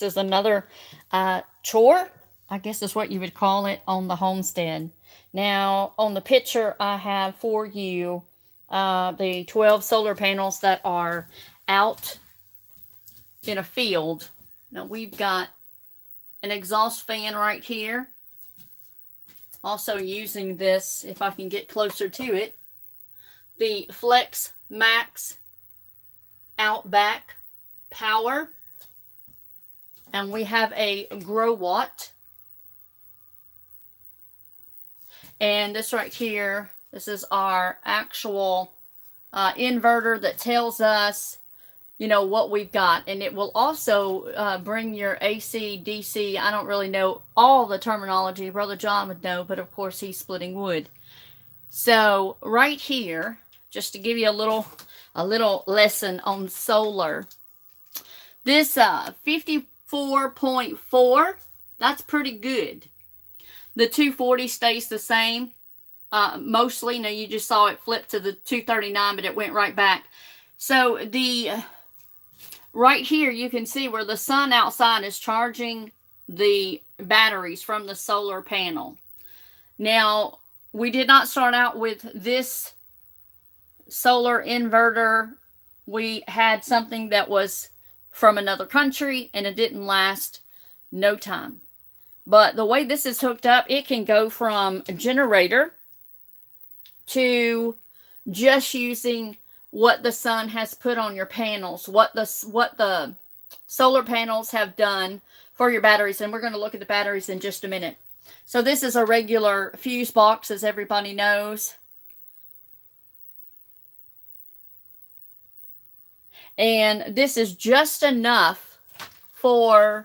This is another chore, I guess is what you would call it, on the homestead. Now, on the picture, I have for you the 12 solar panels that are out in a field. Now, we've got an exhaust fan right here. Also using this, if I can get closer to it, the Flex Max Outback Power. And we have a grow watt. And this right here, this is our actual inverter that tells us, you know, what we've got. And it will also bring your AC, DC. I don't really know all the terminology. Brother John would know, but of course he's splitting wood. So right here, just to give you a little lesson on solar. This 54.4, that's pretty good. The 240 stays the same mostly. Now you just saw it flip to the 239, but it went right back. So the right here you can see where the sun outside is charging the batteries from the solar panel. Now, we did not start out with this solar inverter. We had something that was from another country, and it didn't last no time. But the way this is hooked up, it can go from a generator to just using what the sun has put on your panels, what the solar panels have done for your batteries. And we're going to look at the batteries in just a minute. So this is a regular fuse box, as everybody knows. And this is just enough for,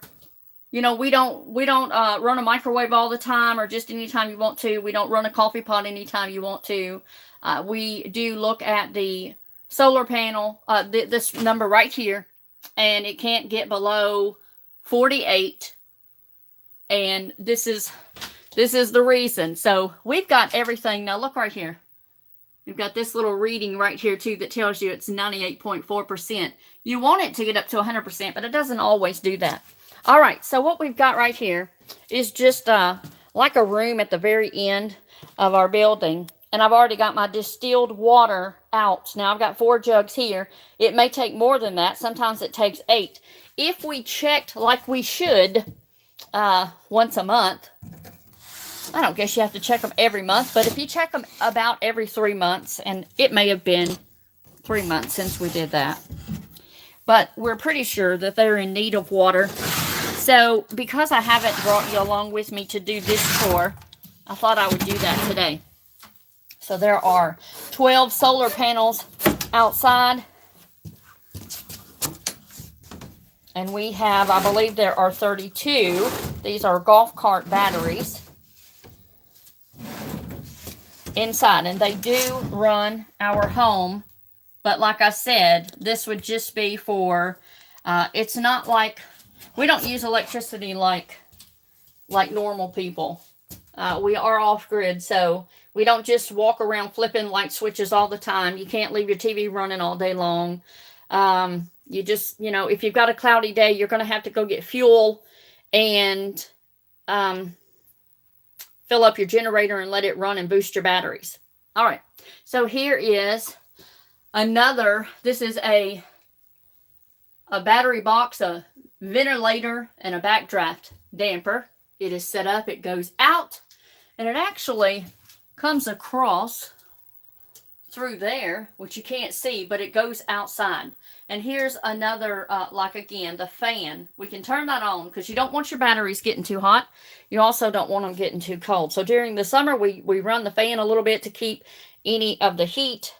you know, we don't run a microwave all the time or just anytime you want to. We don't run a coffee pot anytime you want to. We do look at the solar panel, this number right here, and it can't get below 48. And this is the reason. So we've got everything. Now look right here. We've got this little reading right here too that tells you it's 98.4%. You want it to get up to 100%, but it doesn't always do that. All right, so what we've got right here is just like a room at the very end of our building. And I've already got my distilled water out. Now I've got 4 jugs here. It may take more than that. Sometimes it takes 8. If we checked like we should once a month, I don't guess you have to check them every month, but if you check them about every 3 months, and it may have been 3 months since we did that, but we're pretty sure that they're in need of water. So because I haven't brought you along with me to do this chore, I thought I would do that today. So there are 12 solar panels outside. And we have, I believe there are 32. These are golf cart batteries inside. And they do run our home. But like I said, this would just be for, it's not like, we don't use electricity like normal people. We are off-grid, so we don't just walk around flipping light switches all the time. You can't leave your TV running all day long. You just, you know, if you've got a cloudy day, you're going to have to go get fuel and fill up your generator and let it run and boost your batteries. All right, so here is another, this is a battery box, a ventilator, and a backdraft damper. It is set up, it goes out, and it actually comes across through there, which you can't see, but it goes outside. And here's another, like again, the fan. We can turn that on because you don't want your batteries getting too hot. You also don't want them getting too cold. So during the summer, we run the fan a little bit to keep any of the heat.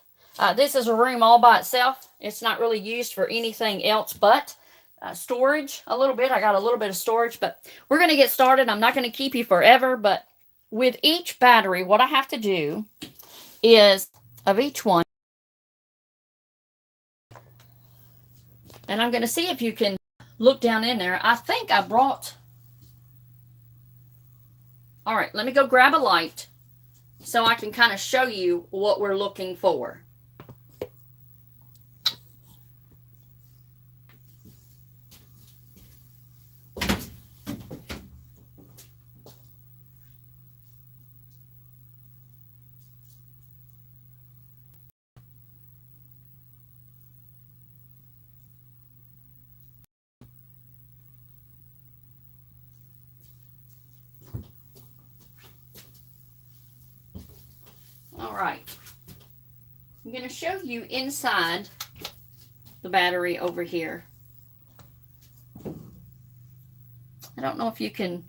This is a room all by itself. It's not really used for anything else but storage a little bit. I got a little bit of storage, but we're going to get started. I'm not going to keep you forever, but with each battery, what I have to do is, of each one, and I'm going to see if you can look down in there. I think I brought, all right, let me go grab a light so I can kind of show you what we're looking for. right. I'm going to show you inside the battery over here. I don't know if you can.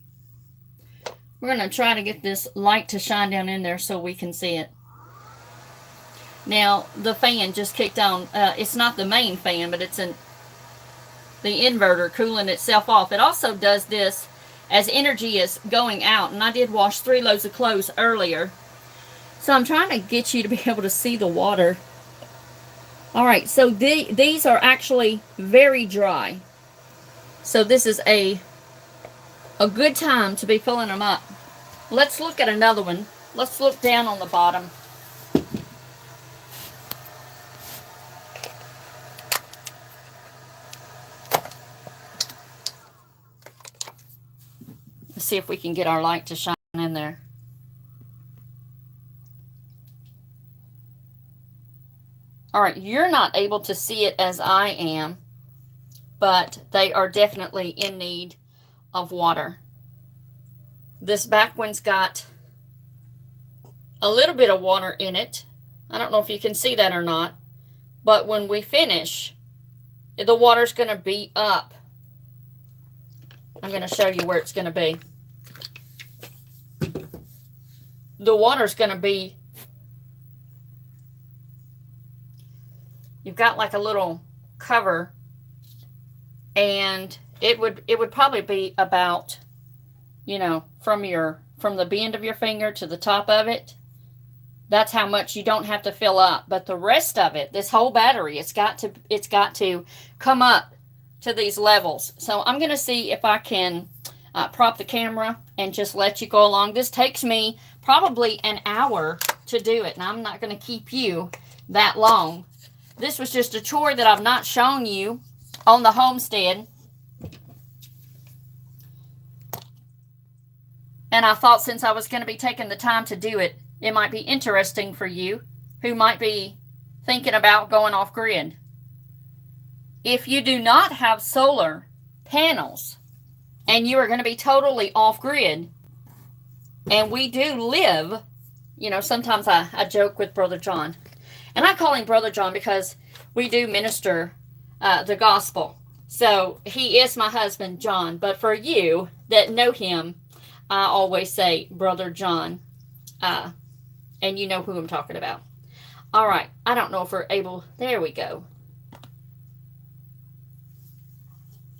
We're going to try to get this light to shine down in there so we can see it. Now, the fan just kicked on. It's not the main fan, but it's the inverter cooling itself off. It also does this as energy is going out. And I did wash 3 loads of clothes earlier. So I'm trying to get you to be able to see the water. All right, so these are actually very dry. So this is a good time to be filling them up. Let's look at another one. Let's look down on the bottom. Let's see if we can get our light to shine in there. All right, you're not able to see it as I am, but they are definitely in need of water. This back one's got a little bit of water in it. I don't know if you can see that or not, but when we finish, the water's going to be up. I'm going to show you where it's going to be. The water's going to be, you've got like a little cover, and it would probably be about, you know, from the bend of your finger to the top of it. That's how much you don't have to fill up. But the rest of it, this whole battery, it's got to come up to these levels. So I'm going to see if I can prop the camera and just let you go along. This takes me probably an hour to do it, and I'm not going to keep you that long. This was just a chore that I've not shown you on the homestead. And I thought since I was going to be taking the time to do it, it might be interesting for you who might be thinking about going off grid. If you do not have solar panels and you are going to be totally off grid, and we do live, you know, sometimes I joke with Brother John. And I call him Brother John because we do minister the gospel. So he is my husband, John. But for you that know him, I always say Brother John. And you know who I'm talking about. All right. I don't know if we're able. There we go.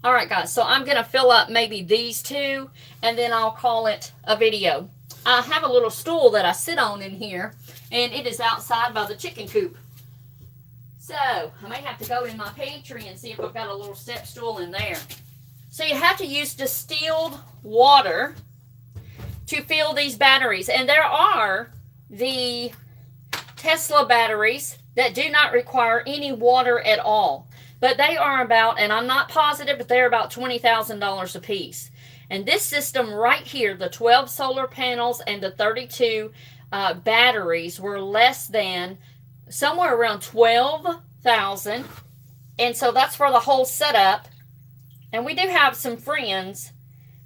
All right, guys. So I'm going to fill up maybe these two, and then I'll call it a video. I have a little stool that I sit on in here, and it is outside by the chicken coop. So I may have to go in my pantry and see if I've got a little step stool in there. So you have to use distilled water to fill these batteries. And there are the Tesla batteries that do not require any water at all. But they are about, and I'm not positive, but they're about $20,000 a piece. And this system right here, the 12 solar panels and the 32 batteries were less than somewhere around $12,000. And so that's for the whole setup. And we do have some friends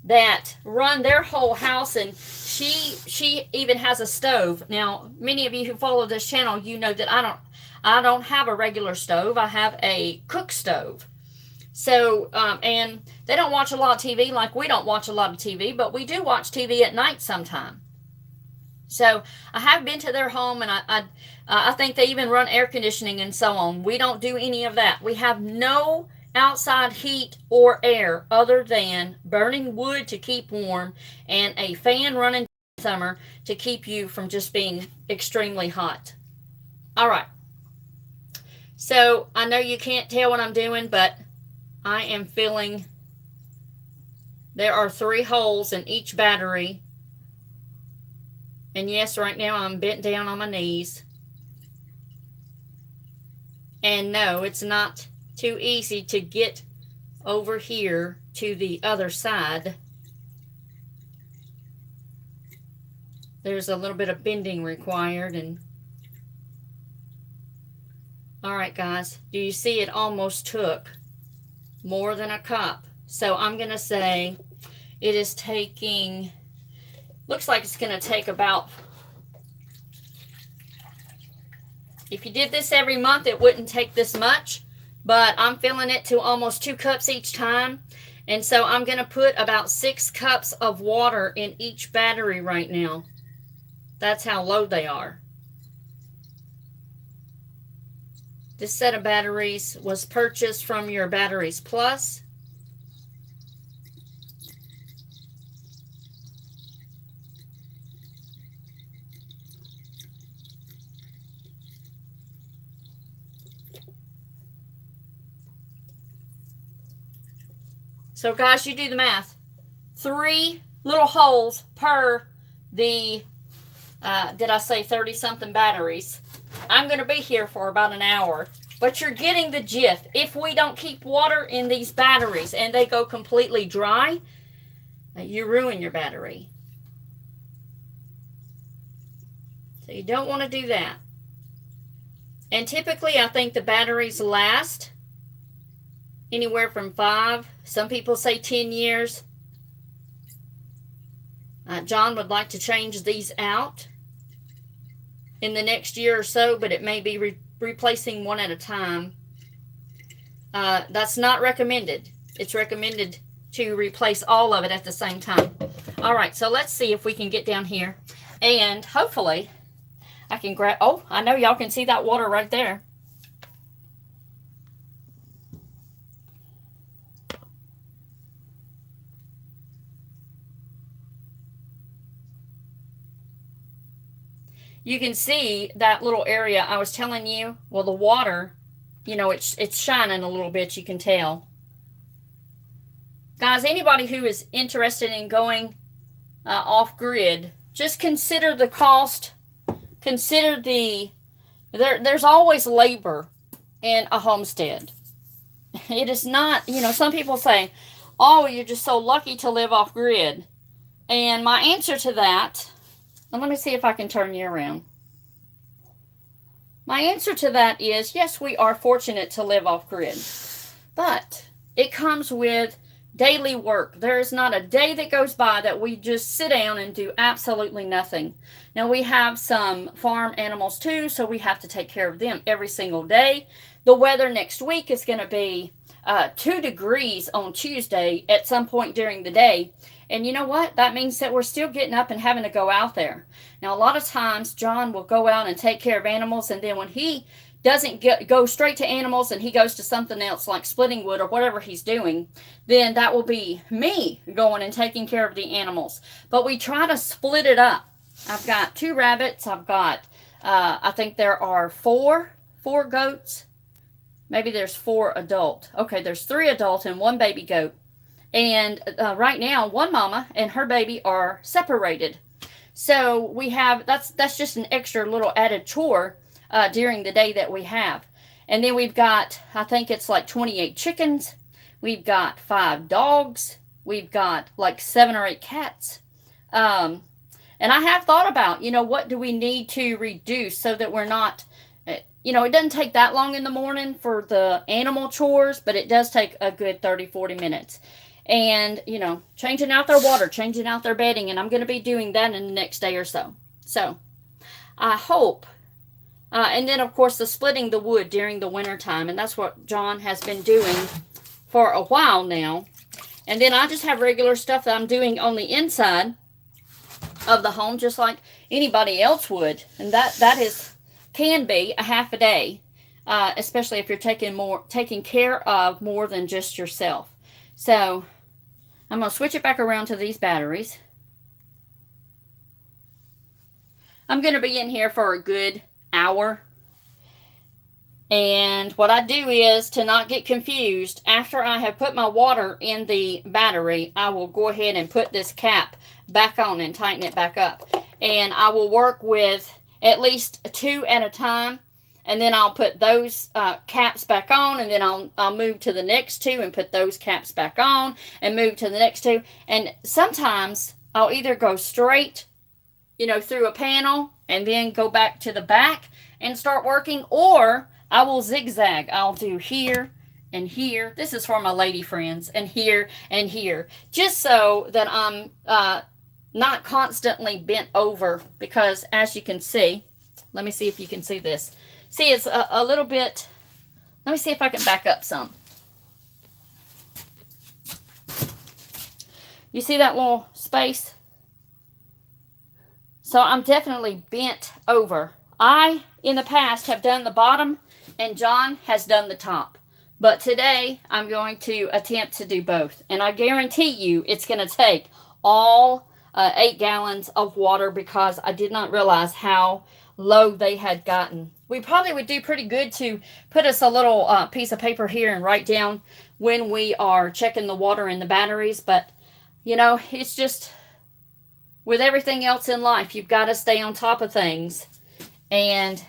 that run their whole house, and she even has a stove. Now, many of you who follow this channel, you know that I don't have a regular stove. I have a cook stove. So, and they don't watch a lot of TV like we don't watch a lot of TV, but we do watch TV at night sometime. So I have been to their home, and I think they even run air conditioning and so on. We don't do any of that. We have no outside heat or air other than burning wood to keep warm and a fan running in summer to keep you from just being extremely hot. All right. So I know you can't tell what I'm doing, but I am filling. There are 3 holes in each battery. And yes, right now I'm bent down on my knees. And no, it's not too easy to get over here to the other side. There's a little bit of bending required. And all right, guys, do you see it almost took more than a cup? So I'm going to say it is taking, looks like it's going to take about If you did this every month, it wouldn't take this much, but I'm filling it to almost 2 cups each time. And so I'm going to put about 6 cups of water in each battery right now. That's how low they are. This set of batteries was purchased from your Batteries Plus. So guys, you do the math. 3 little holes per the, did I say 30-something batteries? I'm going to be here for about an hour. But you're getting the gist. If we don't keep water in these batteries and they go completely dry, you ruin your battery. So you don't want to do that. And typically, I think the batteries last anywhere from 5. Some people say 10 years. John would like to change these out in the next year or so, but it may be replacing one at a time. That's not recommended. It's recommended to replace all of it at the same time. All right, so let's see if we can get down here. And hopefully I can grab, oh, I know y'all can see that water right there. You can see that little area I was telling you. Well, the water, you know, it's shining a little bit, you can tell. Guys, anybody who is interested in going off-grid, just consider the cost. Consider there's always labor in a homestead. It is not, you know, some people say, oh, you're just so lucky to live off-grid. And my answer to that, and let me see if I can turn you around. My answer to that is, yes, we are fortunate to live off-grid. But it comes with daily work. There is not a day that goes by that we just sit down and do absolutely nothing. Now, we have some farm animals too, so we have to take care of them every single day. The weather next week is going to be 2 degrees on Tuesday at some point during the day. And you know what? That means that we're still getting up and having to go out there. Now, a lot of times, John will go out and take care of animals, and then when he doesn't go straight to animals and he goes to something else like splitting wood or whatever he's doing, then that will be me going and taking care of the animals. But we try to split it up. I've got 2 rabbits. I've got, I think there are 4 goats. Maybe there's 4 adult. Okay, there's 3 adult and 1 baby goat. And right now, one mama and her baby are separated. So we have, that's just an extra little added chore during the day that we have. And then we've got, I think it's like 28 chickens. We've got 5 dogs. We've got like 7 or 8 cats. And I have thought about, you know, what do we need to reduce so that we're not, you know, it doesn't take that long in the morning for the animal chores, but it does take a good 30-40 minutes. And, you know, changing out their water, changing out their bedding, and I'm going to be doing that in the next day or so. So, I hope, and then, of course, the splitting the wood during the winter time, and that's what John has been doing for a while now. And then I just have regular stuff that I'm doing on the inside of the home, just like anybody else would. And that can be a half a day, especially if you're taking care of more than just yourself. So, I'm going to switch it back around to these batteries. I'm going to be in here for a good hour. And what I do is, to not get confused, after I have put my water in the battery, I will go ahead and put this cap back on and tighten it back up. And I will work with at least 2 at a time. And then I'll put those caps back on, and then I'll move to the next 2 and put those caps back on and move to the next 2. And sometimes I'll either go straight, you know, through a panel and then go back to the back and start working, or I will zigzag. I'll do here and here. This is for my lady friends, and here and here, just so that I'm not constantly bent over, because as you can see, let me see if you can see this. See, it's a little bit, let me see if I can back up some. You see that little space? So I'm definitely bent over. I, in the past, have done the bottom, and John has done the top. But today, I'm going to attempt to do both. And I guarantee you, it's going to take all 8 gallons of water, because I did not realize how low they had gotten. We probably would do pretty good to put us a little piece of paper here and write down when we are checking the water in the batteries. But, you know, it's just, with everything else in life, you've got to stay on top of things. And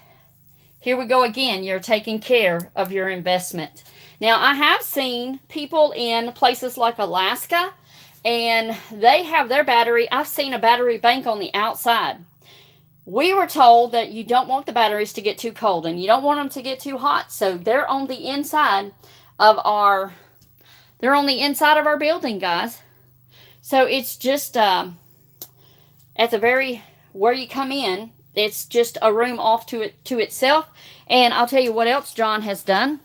here we go again. You're taking care of your investment. Now, I have seen people in places like Alaska, and they have their battery. I've seen a battery bank on the outside. We were told that you don't want the batteries to get too cold, and you don't want them to get too hot. So they're on the inside of our building, guys. So it's just at the very, where you come in, it's just a room off to itself. And I'll tell you what else John has done.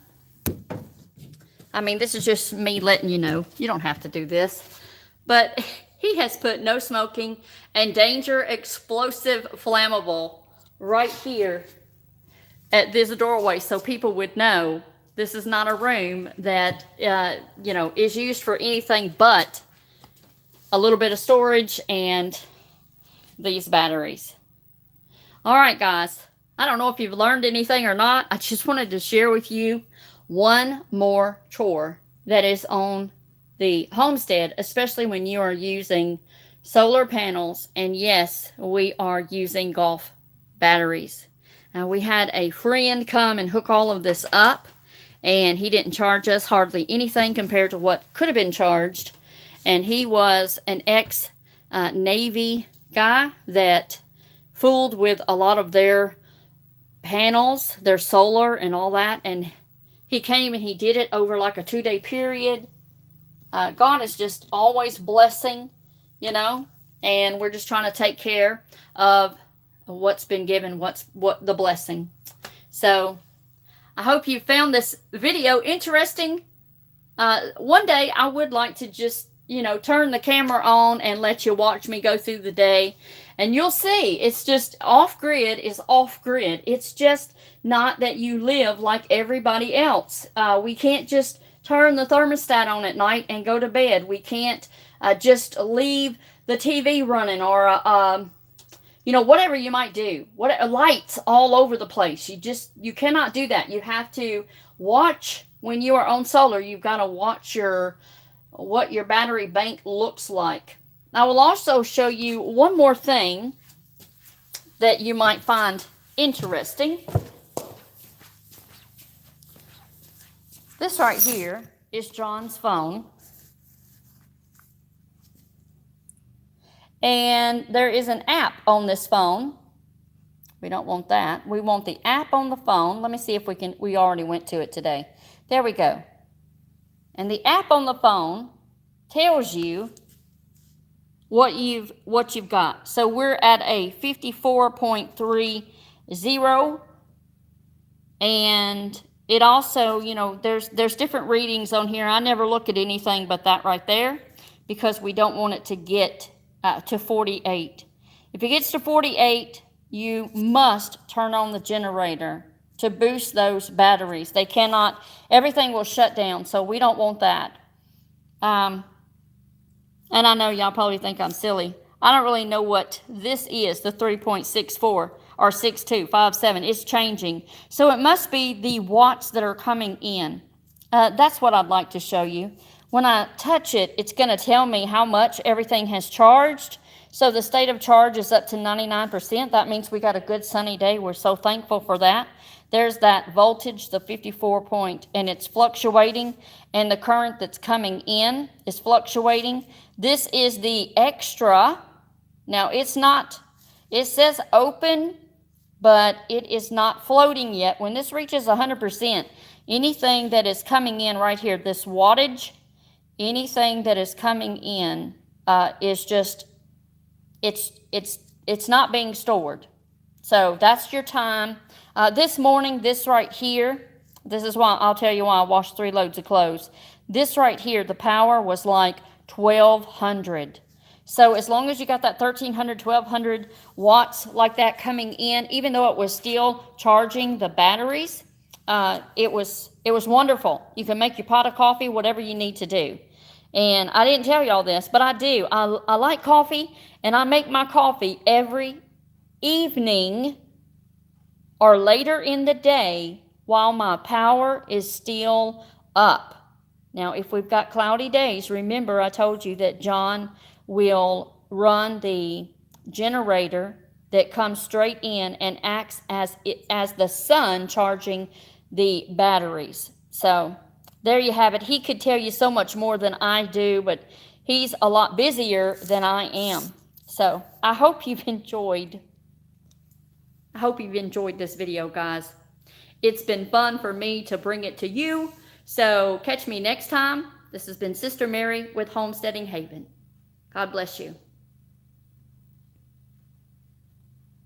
I mean, this is just me letting you know. You don't have to do this. But he has put no smoking and danger explosive flammable right here at this doorway, so people would know this is not a room that, you know, is used for anything but a little bit of storage and these batteries. All right, guys. I don't know if you've learned anything or not. I just wanted to share with you one more chore that is on the homestead, especially when you are using solar panels. And yes, we are using golf batteries. We had a friend come and hook all of this up, and he didn't charge us hardly anything compared to what could have been charged. And he was an ex-Navy guy that fooled with a lot of their panels, their solar and all that. And he came and he did it over like a 2-day period. God is just always blessing, you know, and we're just trying to take care of what's been given, what the blessing. So I hope you found this video interesting. One day I would like to just, you know, turn the camera on and let you watch me go through the day, and you'll see it's just off-grid is off-grid. It's just not that you live like everybody else. We can't just turn the thermostat on at night and go to bed. We can't just leave the TV running, or you know, whatever you might do. What lights all over the place. You cannot do that. You have to watch when you are on solar. You've got to watch what your battery bank looks like. I will also show you one more thing that you might find interesting. This right here is John's phone. And there is an app on this phone. We don't want that. We want the app on the phone. Let me see if we already went to it today. There we go. And the app on the phone tells you what you've got. So we're at a 54.30, and it also, you know, there's different readings on here. I never look at anything but that right there, because we don't want it to get to 48. If it gets to 48, you must turn on the generator to boost those batteries. They cannot, everything will shut down, so we don't want that. And I know y'all probably think I'm silly. I don't really know what this is, the 3.64 or 6257. It's changing. So it must be the watts that are coming in. That's what I'd like to show you. When I touch it, it's going to tell me how much everything has charged. So the state of charge is up to 99%. That means we got a good sunny day. We're so thankful for that. There's that voltage, the 54 point, and it's fluctuating, and the current that's coming in is fluctuating. This is the extra. Now it's not, it says open, but it is not floating yet. When this reaches 100%, anything that is coming in right here, this wattage, anything that is coming in is just, it's not being stored. So that's your time. This morning, this right here, this is why I'll tell you why I washed 3 loads of clothes. This right here, the power was like 1200. So as long as you got that 1300, 1200 watts like that coming in, even though it was still charging the batteries, it was wonderful. You can make your pot of coffee, whatever you need to do. And I didn't tell y'all this, but I do. I like coffee, and I make my coffee every evening or later in the day while my power is still up. Now, if we've got cloudy days, remember I told you that John will run the generator that comes straight in and acts as the sun charging the batteries. So there you have it. He could tell you so much more than I do, but he's a lot busier than I am. So I hope you've enjoyed this video, guys. It's been fun for me to bring it to you. So catch me next time. This has been Sister Mary with Homesteading Haven. God bless you.